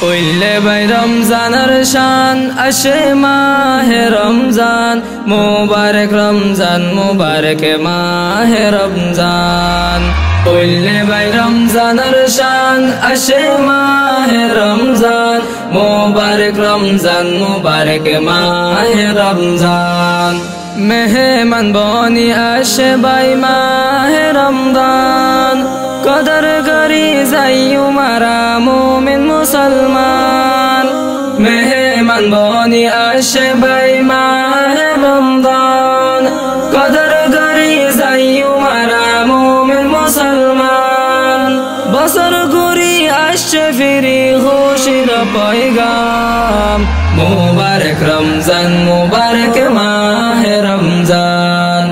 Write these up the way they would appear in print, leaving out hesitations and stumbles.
Willey ভাই রমজানের শান আসে মাহে রমজান মুবারক রমজান মুবারক মাহে রমজান উইলে ভাই রমজানের শান আসে মাহে রমজান মুবারক রমজান মুবারক মাহে রমজান মেহমান বনি আসে ভাই মাহে রমজান কদর করি যাইও মারা মুমিন মুসলমান মেহমান বনি আসে ভাই মাহে রমজান কদর করি যাইও মারা মুমিন মুসলমান বছর ঘুরি আসছে ফিরি খুশির পয়গাম মুবারক রমজান মুবারক মাহে রমজান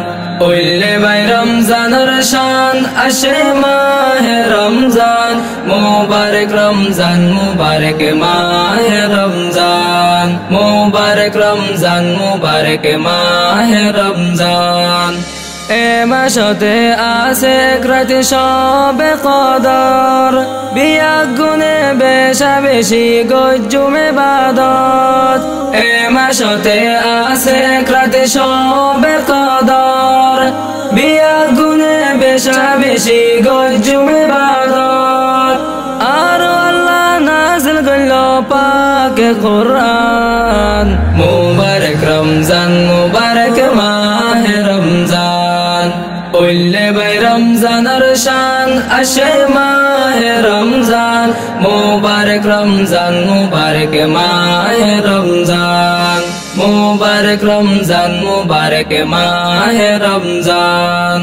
উইলে ভাই রমজানের শান আসে মাহে রমজান মুবারক রমজান মুবারক মাহে রমজান মুবারক রমজান মুবারক মাহে রমজান এ মাসতে আছে রাতে সবে কদর বিয়া গুনে বেশা বেশি গজ্জুমে বাদত এ মাসতে আছে রাতে সবে কদর বিয়া গুনে বেশা বেশি গজ্জুমে বাদত আর আল্লাহ নাযিল করল পাকে কুরআন মুবারক রমজান মুবারক মাহে রমজান উইলে ভাই রমজানের শান আসে মাহে রমজান মুবারক রমজান মুবারক মাহে রমজান মুবারক রমজান মুবারক মাহে রমজান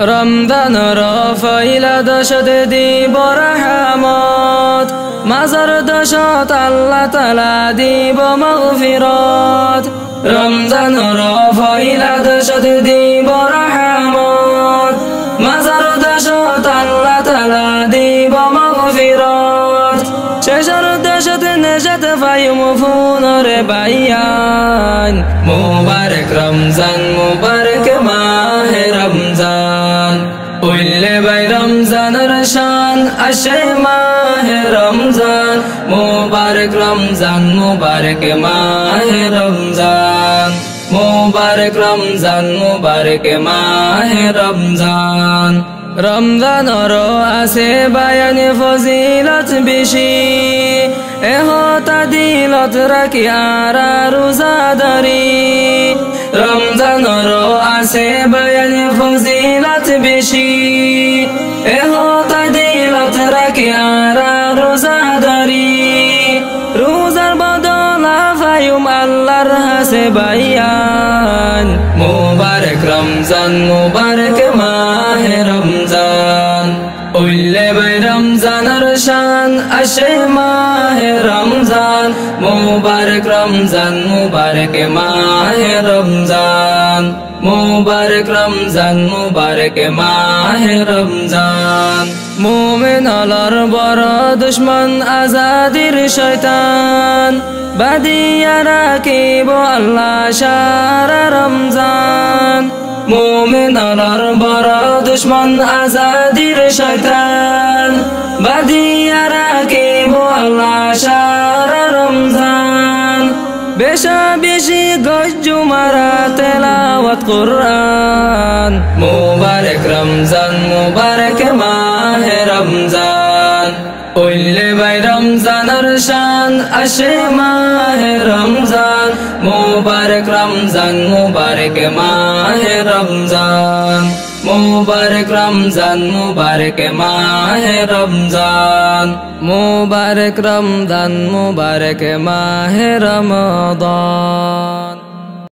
রমজানের ফয়লা দশত দিব রহমত মাজার দশত আল্লাহ তাআলা দিব মাগফিরাত রমজানের ফয়লা দশত দিব রহমত মাজার দশত আল্লাহ তাআলা দিব মাগফিরাত শেষের দশত নেজাত পাইম ফুনরে বায়ান মুবারক রমজান মুবারক মাহে রমজান উইলে ভাই রমজানের শান আসে মাহে রমজান মুবারক রমজান মুবারক মাহে রমজান মুবারক রমজান মুবারক মাহে রমজান রমজানের আছে বায়ানে ফজিলত বেশি এহতা দিলত রাখি আর রোজাদারি রমজানের আছে বায়ানে ফজিলত বেশি এহতা দিলত রাখি আর রোজাদারি রোজার বদলা ফায়ুম আল্লাহর হাসে বায়ান মুবারক রমজান মুবারক মাহে রমজান উইলে ভাই রমজানের শান আসে মাহে রমজান মুবারক রমজান মুবারক মাহে রমজান মুবারক রমজান মুবারক মাহে রমজান মুমিন আল্লাহর বড় দুশমন আজাদির শয়তান বাদিয়া রাখিব আল্লাহ সারা রমজান মুমিন আল্লাহর বড় দুশমন আজাদির শয়তান বাদিয়া রাখিব আল্লাহ সারা রমজান বেশা বেশি গজ্জু মারা তেলাওয়াত কুরআন মুবারক রমজান মুবারক মাহে রমজান উইলে ভাই রমজানের শান আসে মাহে রমজান মুবারক রমজান মুবারক মাহে রমজান মুবারক রমজান মুবারক মাহে রমজান মুবারক রমজান মুবারক মাহে রমজান।